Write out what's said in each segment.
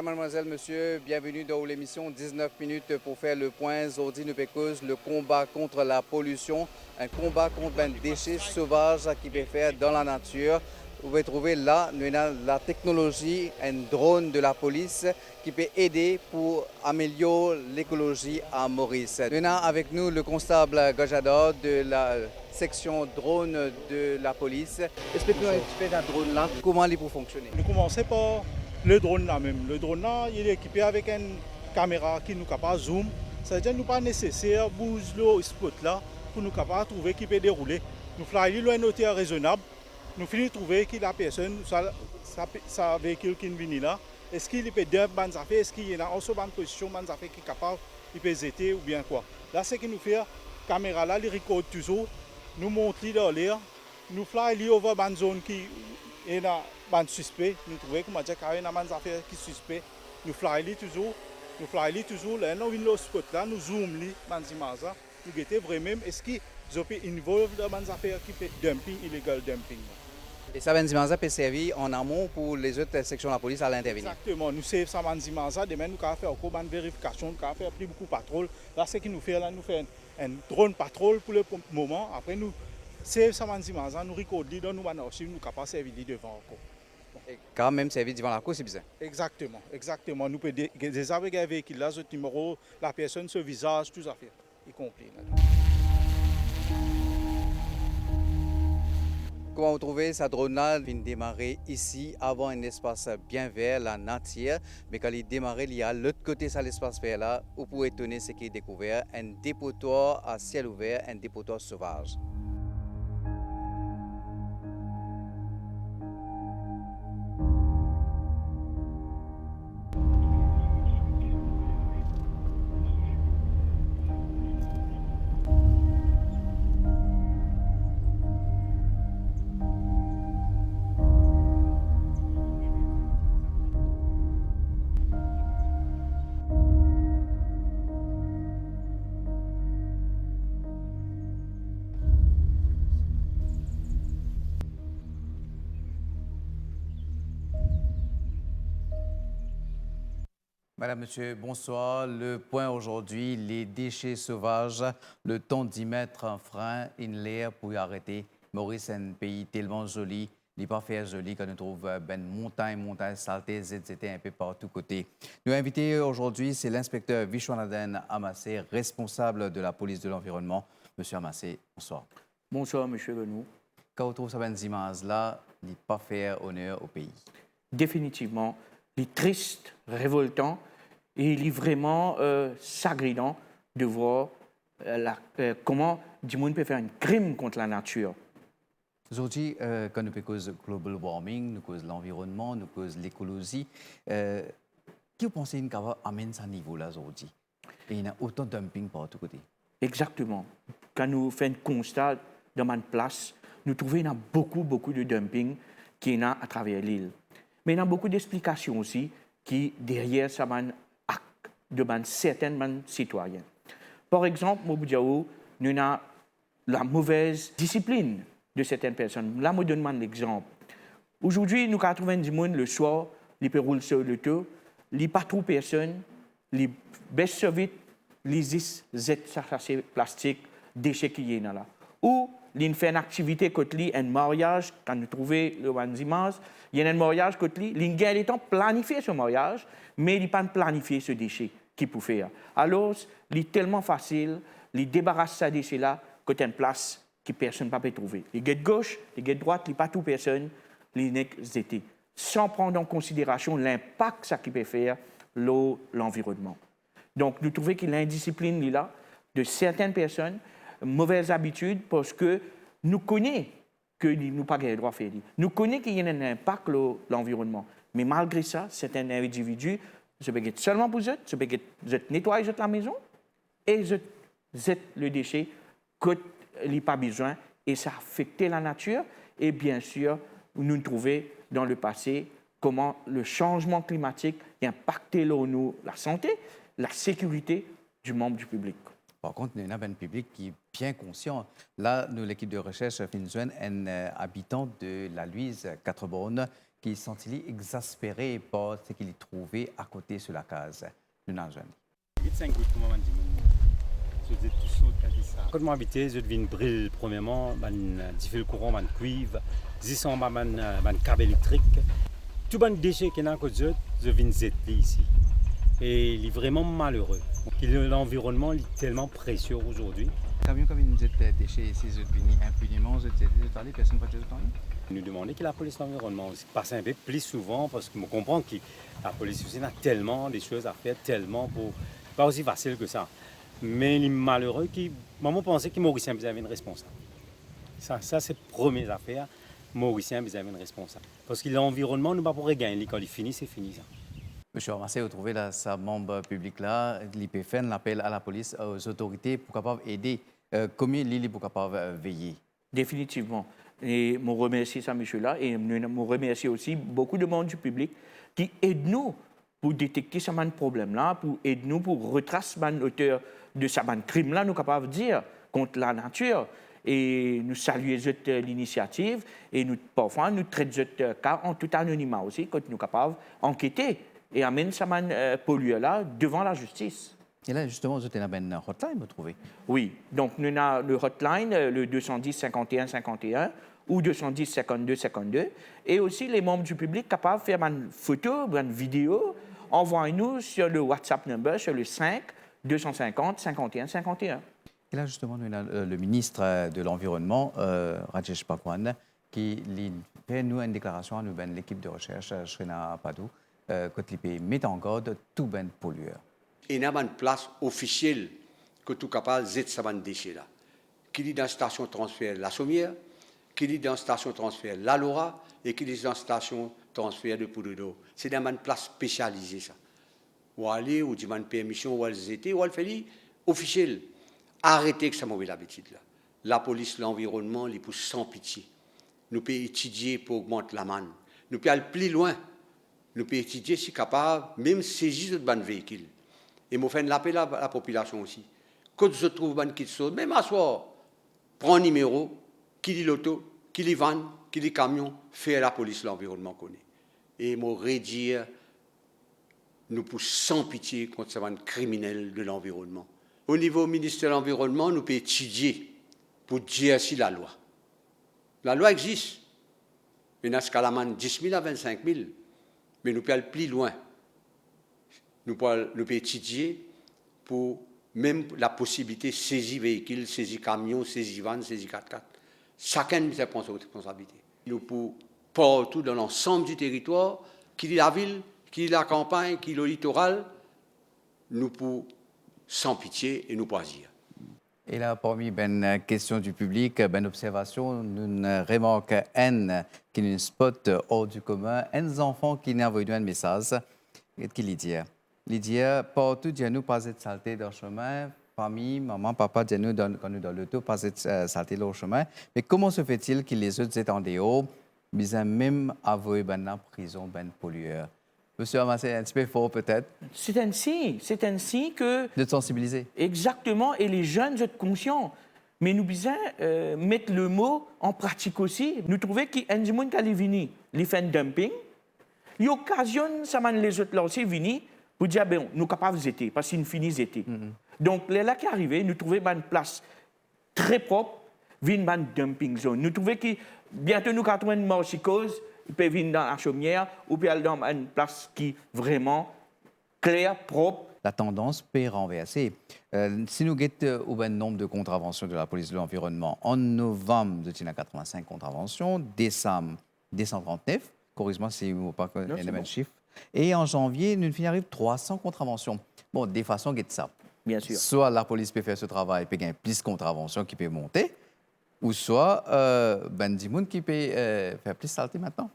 Mademoiselle, monsieur, bienvenue dans l'émission 19 minutes pour faire le point. Aujourd'hui, nous cause le combat contre la pollution, un combat contre un déchet sauvage qui peut faire dans la nature. Vous pouvez trouver là la technologie, un drone de la police qui peut aider pour améliorer l'écologie à Maurice. Nous avons avec nous le constable Gajador de la section drone de la police. Explique-nous un petit peu d'un drone là, comment il peut fonctionner. Nous commençons par le drone là même. Le drone là, il est équipé avec une caméra qui nous capable de zoom. C'est-à-dire nous pas nécessaire de bouger le spot là pour nous capable de trouver qui peut dérouler. Nous faisons loin hauteur raisonnable. Nous finissons de trouver qui la personne, sa véhicule qui vient là. Est-ce qu'il peut dire bonnes affaires, est-ce qu'il y a aussi bonne position, bonnes affaires qui est capable, il peut zéter ou bien quoi. Là, ce que nous faisons, la caméra là, il record toujours, nous montrons dans l'air, nous faisons over une zone qui est dans suspect, nous trouvons que il y a une affaire qui est suspect, nous faisons toujours, là, nous venons au spot là, nous zoomons les images là, nous regardons vraiment, est-ce qu'ils ont involved dans des affaires qui peut dumping, illegal dumping. Et ça, Benzimasa peut servir en amont pour les autres sections de la police à l'intervenir. Exactement. Nous savons ça, Benzimasa. Demain, nous allons faire encore une vérification, nous allons faire plus beaucoup de patrouilles. Là, ce que nous faisons, là, nous faisons un drone patrouille pour le moment. Après, nous savons ça, Benzimasa, nous recordons dans nos archives, nous sommes capables de servir devant encore. Et quand même servir devant la cour, c'est bizarre. Exactement, exactement. Nous pouvons des avec un véhicule, là, ce numéro, la personne, ce visage, tout ça fait, y compris. Là. Comment vous trouvez sa drone-là vient démarrer ici avant un espace bien vert, la nature. Mais quand il démarre, il y a l'autre côté de l'espace vert là, où vous pouvez étonner ce qui est découvert, un dépotoir à ciel ouvert, un dépotoir sauvage. Madame, Monsieur, bonsoir. Le point aujourd'hui, les déchets sauvages, le temps d'y mettre un frein, une l'air pour y arrêter. Maurice est un pays tellement joli, il n'est pas fait joli quand on trouve montagne, saleté, etc. un peu partout côté. Nous invité aujourd'hui, c'est l'inspecteur Vishwanadan Amassé, responsable de la police de l'environnement. Monsieur Amassé, bonsoir. Bonsoir, Monsieur Renaud. Quand on trouve ces images-là, il n'est pas faire honneur au pays. Définitivement, il est triste, révoltant, et il est vraiment sagrinant de voir comment du monde peut faire un crime contre la nature. Aujourd'hui, quand nous causons global warming, nous causons l'environnement, nous causons l'écologie, qui vous pensez qu'on va amener à ce niveau-là aujourd'hui? Et il y a autant de dumping par tous côtés. Exactement. Quand nous faisons un constat dans ma place, nous trouvons qu'il y a beaucoup de dumping qui est à travers l'île. Mais il y a beaucoup d'explications aussi qui, derrière ça, de certains citoyens. Par exemple, nous avons la mauvaise discipline de certaines personnes. Là, je donne l'exemple. Aujourd'hui, nous avons trouvé du monde le soir, ils peuvent rouler sur le tour, ils pas trop personne, ils baissent vite, ils zétent plastique, déchets qui y là. Ou ils font une activité côté un mariage, quand nous trouvons le image, il y a un mariage côté ils gagnent temps planifier ce mariage, mais ils pas planifier ce déchet qu'ils peuvent faire. Alors, il est tellement facile, ils débarrassent ce déchet-là côté une place que personne ne peut trouver. Les gars de gauche, les gars de droite, les pas tout personne, les étaient, sans prendre en considération l'impact que ça peut faire l'environnement. Donc, nous trouvons qu'il y a une discipline là de certaines personnes, mauvaises habitudes, parce que nous connaissons que nous n'avons pas le droit de faire. Nous connaissons qu'il y a un impact sur l'environnement. Mais malgré ça, certains individus, je peux être seulement pour eux, je peux nettoyer la maison et je le déchet que il n'y a pas besoin et ça affecte la nature. Et bien sûr, nous trouvons dans le passé comment le changement climatique a impacté la santé, la sécurité du membre du public. Par contre, nous avons un public qui est bien conscient. Là, nous, l'équipe de recherche, Finzwen, un habitant de la Luise, 4 bornes, qui sont-ils exaspérés par ce qu'ils trouvaient à côté sur la case de Nanjani. Quand je habité, je devine brille premièrement, je le courant, man cuivre, je sens man câble électrique. Tout les déchets qu'il y a à côté, je viens de ici. Et il est vraiment malheureux. L'environnement est tellement précieux aujourd'hui. Combien de déchets ici, je devine impunément, je disais, personne ne va te parler. Nous demandons que la police de l'environnement passe un peu plus souvent parce que je comprends que la police aussi a tellement de choses à faire, tellement pour pas aussi facile que ça. Mais il est malheureux qui, maman pensait que Mauricien avait une responsable. Ça c'est la première affaire. Mauricien avait une responsable. Parce que l'environnement, nous ne pouvons pas gagner. Quand il finit, c'est fini ça. Monsieur Ramassé, vous trouvez là, sa membre public là, l'IPFN l'appelle à la police, aux autorités pour capable aider. Combien l'île pour capable veiller? Définitivement. Et je remercie ça, monsieur-là, et je remercie aussi beaucoup de monde du public qui aide nous pour détecter ce problème-là, pour aider nous pour retracer l'auteur de ce crime-là, nous capables de dire contre la nature. Et nous saluons l'initiative et nous, parfois nous traitons ce cas en tout anonymat aussi, quand nous sommes capables d'enquêter et amener ce pollueur-là devant la justice. Et là, justement, vous avez une hotline, vous trouvez? Oui, donc nous avons le hotline, le 210 51 51 ou 210 52 52, et aussi les membres du public capables de faire une photo, une vidéo, envoyez-nous sur le WhatsApp number, sur le 5 250 51 51. Et là, justement, nous avons le ministre de l'Environnement, Rajesh Pakwan, qui fait nous une déclaration à nous, l'équipe de recherche, Shrina Padou, qui met en garde tout ben pollueur. Il y a une place officielle que tout capable de ces déchets là. Qui est dans la station de transfert La Sommière, qui est dans la station de transfert La Laura et qui est dans la station de transfert de Poudre d'eau. C'est dans une place spécialisée ça. Ou aller, ou demander permission, ou aller zéter, ou aller faire officiel. Arrêtez que ça mauvaise habitude là. La police, l'environnement, les pousse sans pitié. Nous pouvons étudier pour augmenter la manne. Nous pouvons aller plus loin. Nous pouvons étudier si capable, même saisir de bonnes véhicules. Et je fais un appel à la population aussi. Quand je trouve un kit saut, même à soir, prends un numéro, qui dit l'auto, qui dit van, qui dit camion, fait la police l'environnement connaît. Et je redire, nous poussons sans pitié contre ces criminels de l'environnement. Au niveau ministère de l'Environnement, nous pouvons étudier pour dire si la loi. La loi existe. Il y a un 10 000 à 25 000, mais nous pouvons aller plus loin. Nous pouvons étudier pour même la possibilité de saisir véhicules, saisir camions, saisir vannes, saisir 4x4. Chacun nous prend sa responsabilité. Nous pouvons partout dans l'ensemble du territoire, qu'il y ait la ville, qu'il y ait la campagne, qu'il y ait le littoral, nous pouvons sans pitié et nous agir. Et là, parmi les questions du public, observation, nous remarquons qui nous spot hors du commun, un enfant qui nous a envoyé un message. Qu'est-ce qu'il dit? Il dit, partout, nous pas de saleté dans le chemin, famille, maman, papa, nous quand nous dans l'auto, pas de saleté dans le chemin. Mais comment se fait-il que les autres étant en dehors, ils ont même avoué la prison, pollueur? Monsieur Amassé, un petit peu fort peut-être. C'est ainsi que... De sensibiliser. Exactement, et les jeunes sont conscients. Mais nous devons mettre le mot en pratique aussi. Nous trouvons qu'il y a des gens qui sont venus, ils font dumping. Ils occasionnent les autres là aussi venus pour dire, ben, nous sommes capables d'été, parce qu'ils finissent d'été. Donc, les là qui arrivent, nous trouvons une place très propre, une dumping zone. Nous trouvons que bientôt nous avons une morchicose, ils peuvent venir dans la chaumière ou bien aller dans une place qui est vraiment claire, propre. La tendance peut renverser. Si nous regardons le nombre de contraventions de la police de l'environnement, en novembre, nous avons 85 contraventions, décembre, 239, corrige-moi si vous ne pas le même chiffre, et en janvier, nous finissons 300 contraventions. Bon, des façons de ça. Bien sûr. Soit la police peut faire ce travail, peut gagner plus de contraventions qui peut monter, ou soit des gens qui peut faire plus saleté maintenant.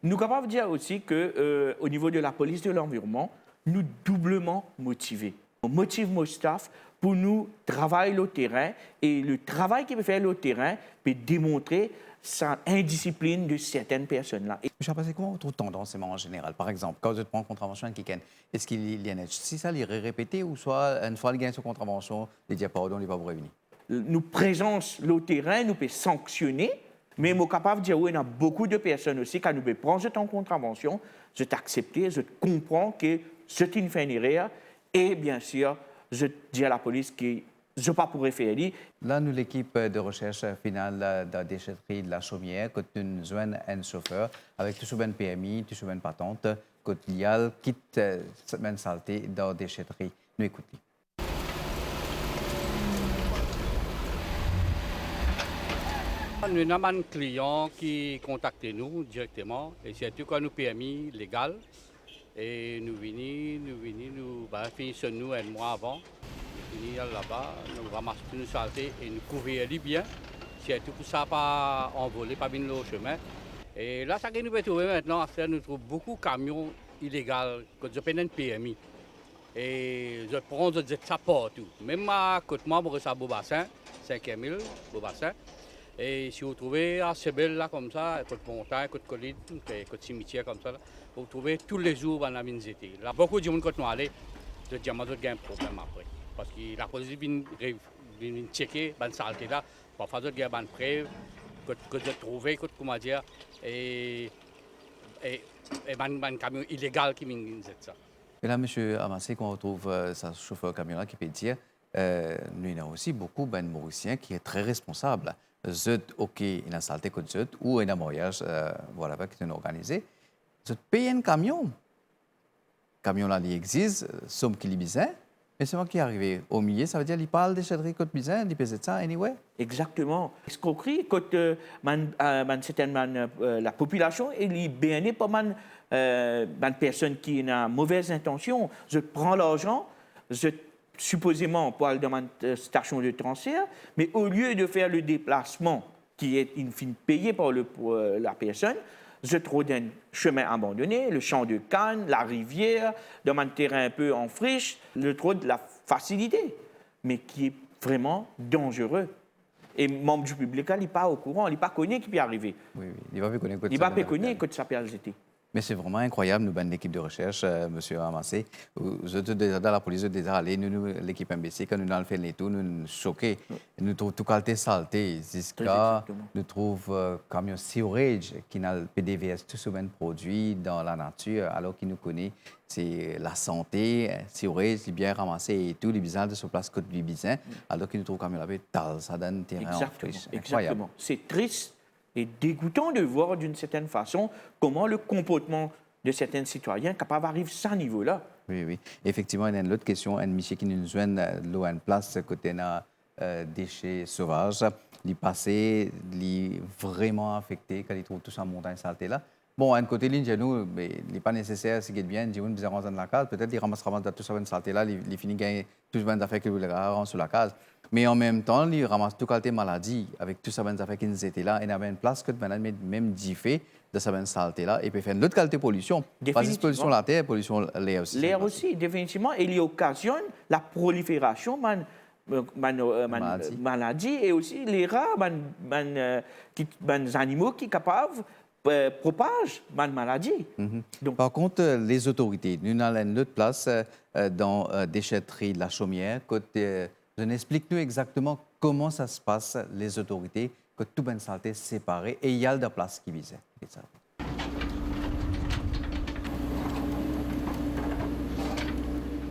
Nous sommes capables de dire aussi qu'au niveau de la police de l'environnement, nous doublement motivés. On motive nos staff pour nous travailler le terrain et le travail qu'il peut faire le terrain peut démontrer sa indiscipline de certaines personnes-là. Je sais pas, c'est comment votre tendance en général? Par exemple, quand vous prend une contravention qui est-ce qu'il y a une si ça il répété ou soit une fois qu'il gagne sa contravention, il dit pardon, il va vous revenir? Nous présence le terrain, nous peut sanctionner, Mais je suis capable de dire qu'il y a beaucoup de personnes aussi qui nous prennent en contravention, je t'accepte, je comprends que c'est une fin erreur et bien sûr, je dis à la police que je ne pourrais pas faire. Là, nous, l'équipe de recherche finale de la déchetterie de la Chaumière, quand nous joignons un chauffeur avec tout un PMI, tout une patente, quand il y a quitte cette même saleté dans la déchetterie. Nous écoutons. Nous avons un client qui contacte nous directement et c'est tout quand nous permis légal. Et nous finissons nous un mois avant. Nous venons là-bas, nous ramassons nos saletés et nous couvrons bien. C'est tout pour ça, pas envolé, pas bien le chemin. Et là, ça que nous pouvons trouver maintenant, nous trouvons beaucoup de camions illégaux que je paye un PMI. Et je prends ça partout. Même à côté moi, pour ça, Beaubassin, 5e 000, Beaubassin. Et si vous trouvez à Sebel, là, comme ça, côté montagne, côté colline, côté cimetière, comme ça, là, vous trouvez tous les jours dans la mine zété. Là, beaucoup de gens, quand nous allons, je dis, moi, j'ai un problème après. Parce que la police vient checker, la saleté là, parfois, j'ai une preuve que j'ai trouvé, comment dire, et un camion illégal qui vient ça. Et là, M. Amassé, quand on retrouve ce chauffeur camion-là qui peut dire, nous avons aussi beaucoup de Mauriciens qui est très responsable. Zut, OK, il a saleté que zut, ou il a un mariage, voilà, qui est organisé. Zut paye un camion. Le camion-là, il existe, somme qu'il est bizarre. Mais c'est moi qui est arrivé au milieu, ça veut dire qu'il parle des déchetteries côte bizarre, il pèse ça, anyway. Exactement. Escroquerie, quand la population est bien pas mal personne qui a mauvaise intention. Je prends l'argent, je supposément pour aller dans une station de transfert, mais au lieu de faire le déplacement qui est in fine payé par la personne, je trouve un chemin abandonné, le champ de Cannes, la rivière, dans un terrain un peu en friche, je trouve de la facilité, mais qui est vraiment dangereux. Et le membre du public, il n'est pas au courant, il n'est pas connu qui peut arriver. Oui, il va pas connaître. Il ne va pas connaître que ça peut arriver. Mais c'est vraiment incroyable, nous, une équipe de recherche, M. Amassé. Dans la police, déjà allé, nous l'équipe MBC, quand nous avons fait les tours, nous sommes choqués. Nous trouvons tout qualité saleté. Jusqu'à nous trouvons camion Sewerage qui a le PDVS, tout ce même produit dans la nature, alors qu'il nous connaît, c'est la santé, Sewerage, il bien ramassé et tout, les bizarres de ce place côte du bizarre, alors qu'il nous trouve camion là-bas, tal, ça donne terrain en friche. Exactement. C'est triste. Et dégoûtant de voir d'une certaine façon comment le comportement de certains citoyens capable d'arriver à ce niveau-là. Oui, oui. Effectivement, il y a une autre question. Un monsieur qui nous joint l'eau en place côté des déchets sauvages. Il passé, il est vraiment affecté quand il trouve tout ça en montagne saleté là. Bon, à un côté, il n'est pas nécessaire, c'est bien, il y a dans la case. Peut-être qu'il ramasse tout ça en saleté là, il finit gagner tout ce affaires qu'il voulait rendre sur la case. Mais en même temps, il ramasse toute qualité maladie avec tout ça affaires qui étaient là. Il y avait une place que même diffé de sa saleté là et puis faire une autre qualité de pollution. Pas juste pollution de la terre, pollution de l'air aussi. L'air aussi, définitivement. Et il occasionne la prolifération de maladies et aussi les rats, les animaux qui sont capables propage la maladie. Donc, par contre, les autorités, nous avons une autre place dans la déchetterie de la Chaumière. Explique-nous exactement comment ça se passe, les autorités, que tout bien saleté séparé et il y a de place qui visait.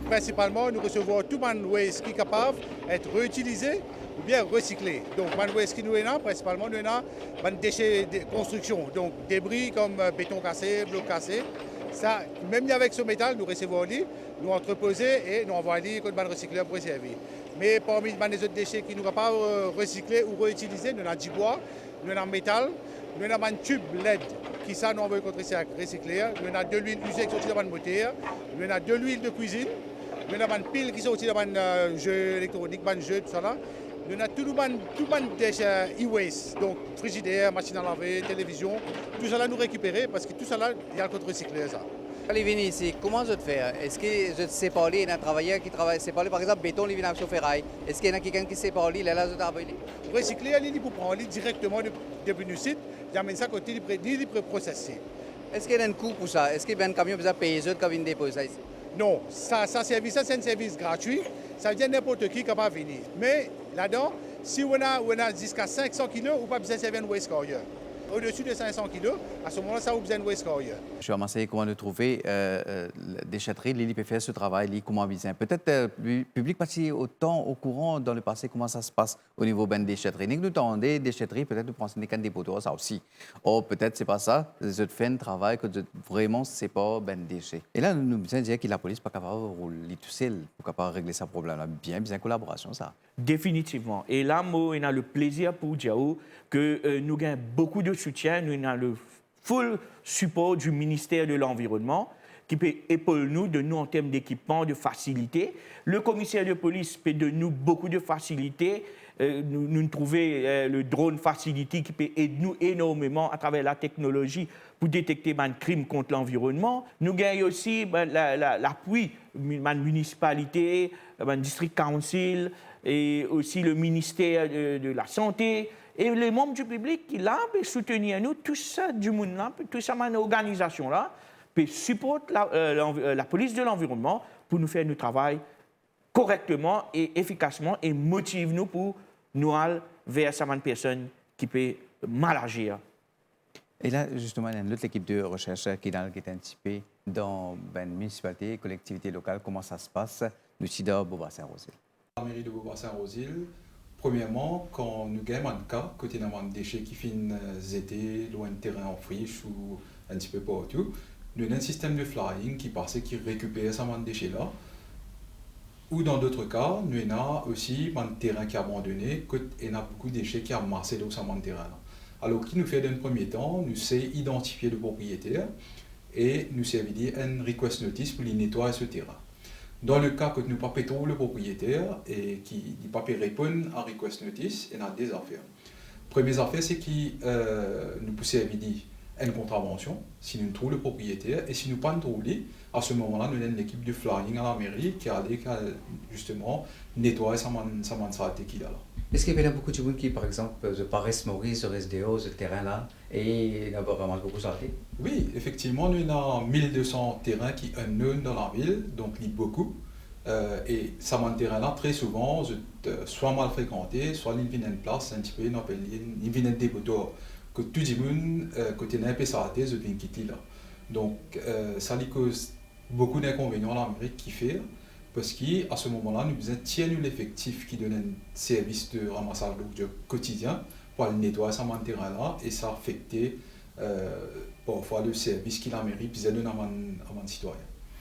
Principalement, nous recevons tout le waste qui est capable d'être réutilisé ou bien recyclé. Donc, le waste qui nous est là, principalement, nous avons des déchets de construction, donc débris comme béton cassé, bloc cassé. Ça, même avec ce métal, nous recevons lui, nous entreposer et nous envoyons comme un recycleur pour servir. Mais parmi les autres déchets qui ne sont pas recyclés ou réutilisés, nous avons du bois, nous avons métal, nous avons un tube LED qui ça nous envoie contre recycler, nous avons de l'huile usée qui sortit dans le moteur, nous avons de l'huile de cuisine, nous avons une pile qui sortit dans un jeu électronique, un jeu, tout ça là. Nous avons tout le déchets e-waste, donc frigidaire, machine à laver, télévision, tout ça là nous récupérer parce que tout ça là, il y a le contre recycler ça. Quand il vient ici, comment je te fais? Est-ce que je te sépare? Il y a un travailleur qui travaille séparé, par exemple, béton, il vient sur ferraille. Est-ce qu'il y a quelqu'un qui sépare? Il est là, je travaille. Recycler, il pour prendre directement depuis le site, il amène ça côté il processer. Est-ce qu'il y a un coût pour ça? Est-ce qu'il y a un camion qui a payé quand il dépose ça ici? Non, ça c'est un service gratuit. Ça veut dire n'importe qui est capable de venir. Mais là-dedans, Si on a jusqu'à 500 kg, on n'a pas besoin de servir un waste carrier. Au-dessus de 500 kg, à ce moment-là, ça a besoin de waste carrier. Je suis amassé comment nous trouver la déchetterie, il peut faire ce travail, comment bien. Peut-être le public pas si autant au courant dans le passé comment ça se passe au niveau de déchetterie. Nous avons des déchetteries, peut-être nous prenons des cannes de poteaux, ça aussi. Ou peut-être c'est pas ça, je fais un travail que vraiment c'est pas ben déchet. Et là nous besoin dire que la police pas capable de rouler tout seul pour capable régler ce problème-là. Bien collaboration ça. Définitivement. Et là, moi, on a le plaisir pour dire que nous avons beaucoup de soutien, nous avons le full support du ministère de l'Environnement qui peut épauler nous en termes d'équipement, de facilité. Le commissaire de police peut donner nous beaucoup de facilité. Nous trouvons le drone facility qui peut aider nous énormément à travers la technologie pour détecter les crimes contre l'environnement. Nous gagnons aussi l'appui de la municipalité, du district council et aussi le ministère de la Santé. Et les membres du public qui là peuvent soutenir nous, tout ça du monde là, tout ça, cette organisation là, peut supporter la police de l'environnement pour nous faire notre travail correctement et efficacement et motive nous pour nous aller vers certaines personnes qui peuvent mal agir. Et là, justement, il y a une autre équipe de recherche qui est un petit peu dans la municipalité, collectivité locale, comment ça se passe. Nous sommes dans Beaubassin-Rosil. La mairie de Beaubassin-Rosil, premièrement, quand nous gagnons un cas, côté d'un déchet qui finit été loin de terrain en friche ou un petit peu partout, nous avons un système de flying qui passe, qui récupère ces déchets-là. Ou dans d'autres cas, nous avons aussi un terrain qui est abandonné, et nous avons beaucoup de déchets qui sont amassés dans ce terrain-là. Alors, ce qui nous fait dans un premier temps, nous savons identifier le propriétaire et nous savons dire un request notice pour les nettoyer ce terrain. Dans le cas que nous ne pas pétons le propriétaire et qui ne pas répondre à request notice, il y a des affaires. Première affaire, c'est que nous poussons à dire une contravention si nous trouvons le propriétaire et si nous ne pas le trouver, à ce moment-là, nous avons une équipe de flying à la mairie qui allait justement nettoyer sa saleté qu'il a là. Est-ce qu'il y a beaucoup de gens qui, par exemple, se paraissent Maurice, se restent dehors, ce terrain-là, et il y a vraiment beaucoup de saleté? Oui, effectivement, nous avons 1200 terrains qui sont unknown dans la ville, donc il y a beaucoup. Et ces terrains-là, très souvent, soit mal fréquentés, soit ils viennent en place, un petit peu, ils viennent des poteaux que tout le monde, côté d'un peu saleté, ils viennent quitter là. Donc, ça cause beaucoup d'inconvénients à l'Amérique qui fait. Parce qu'à ce moment-là, nous avons tenu l'effectif qui donne un service de ramassage d'eau quotidien pour le nettoyer ce terrain-là et ça affectait parfois le service qu'il a mérité à un citoyen.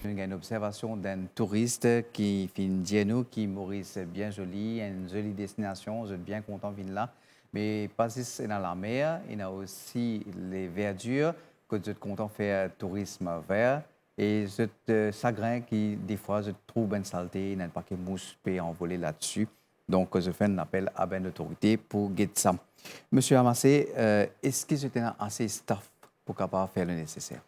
Il y a une observation d'un touriste qui fait une Diano qui Maurice bien jolie, une jolie destination, je suis bien content de venir là. Mais pas juste dans la mer, il y a aussi les verdures que je suis content de faire tourisme vert. Et ce chagrin qui, des fois, je trouve une saleté, il n'y a pas que mousse peut envoler là-dessus. Donc, je fais un appel à l'autorité pour guider ça. Monsieur Amassé, est-ce que c'était assez staff pour capable faire le nécessaire?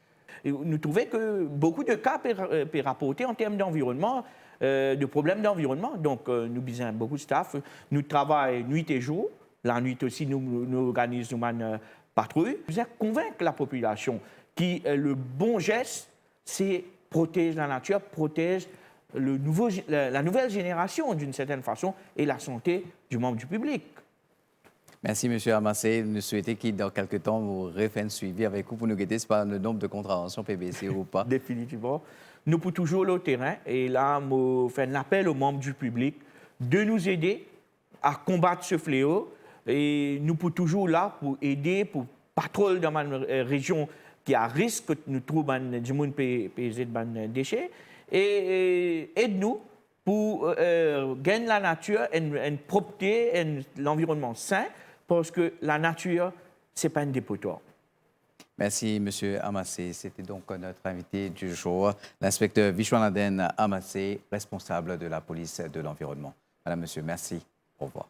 Et nous trouvons que beaucoup de cas peuvent rapporter en termes d'environnement, de problèmes d'environnement. Donc, nous avons beaucoup de staff. Nous travaillons nuit et jour. La nuit aussi, nous organisons une patrouille. Nous avons convaincu la population que le bon geste, c'est protéger la nature, protéger la nouvelle génération d'une certaine façon et la santé du membre du public. Merci, M. Amassé. Nous souhaitons que dans quelques temps, vous refaites un suivi avec vous pour nous guider par le nombre de contraventions PBC ou pas. Définitivement. Nous pouvons toujours aller au terrain et là, je fais un appel aux membres du public de nous aider à combattre ce fléau. Et nous pouvons toujours là pour aider, pour patrouiller dans ma région qui a risque que nous trouvons du monde des déchets et aide-nous pour gagner la nature, une propreté, l'environnement sain, parce que la nature, ce n'est pas un dépotoir. Merci, M. Amassé. C'était donc notre invité du jour, l'inspecteur Vishwanaden Amassé, responsable de la police de l'environnement. Madame, monsieur, merci. Au revoir.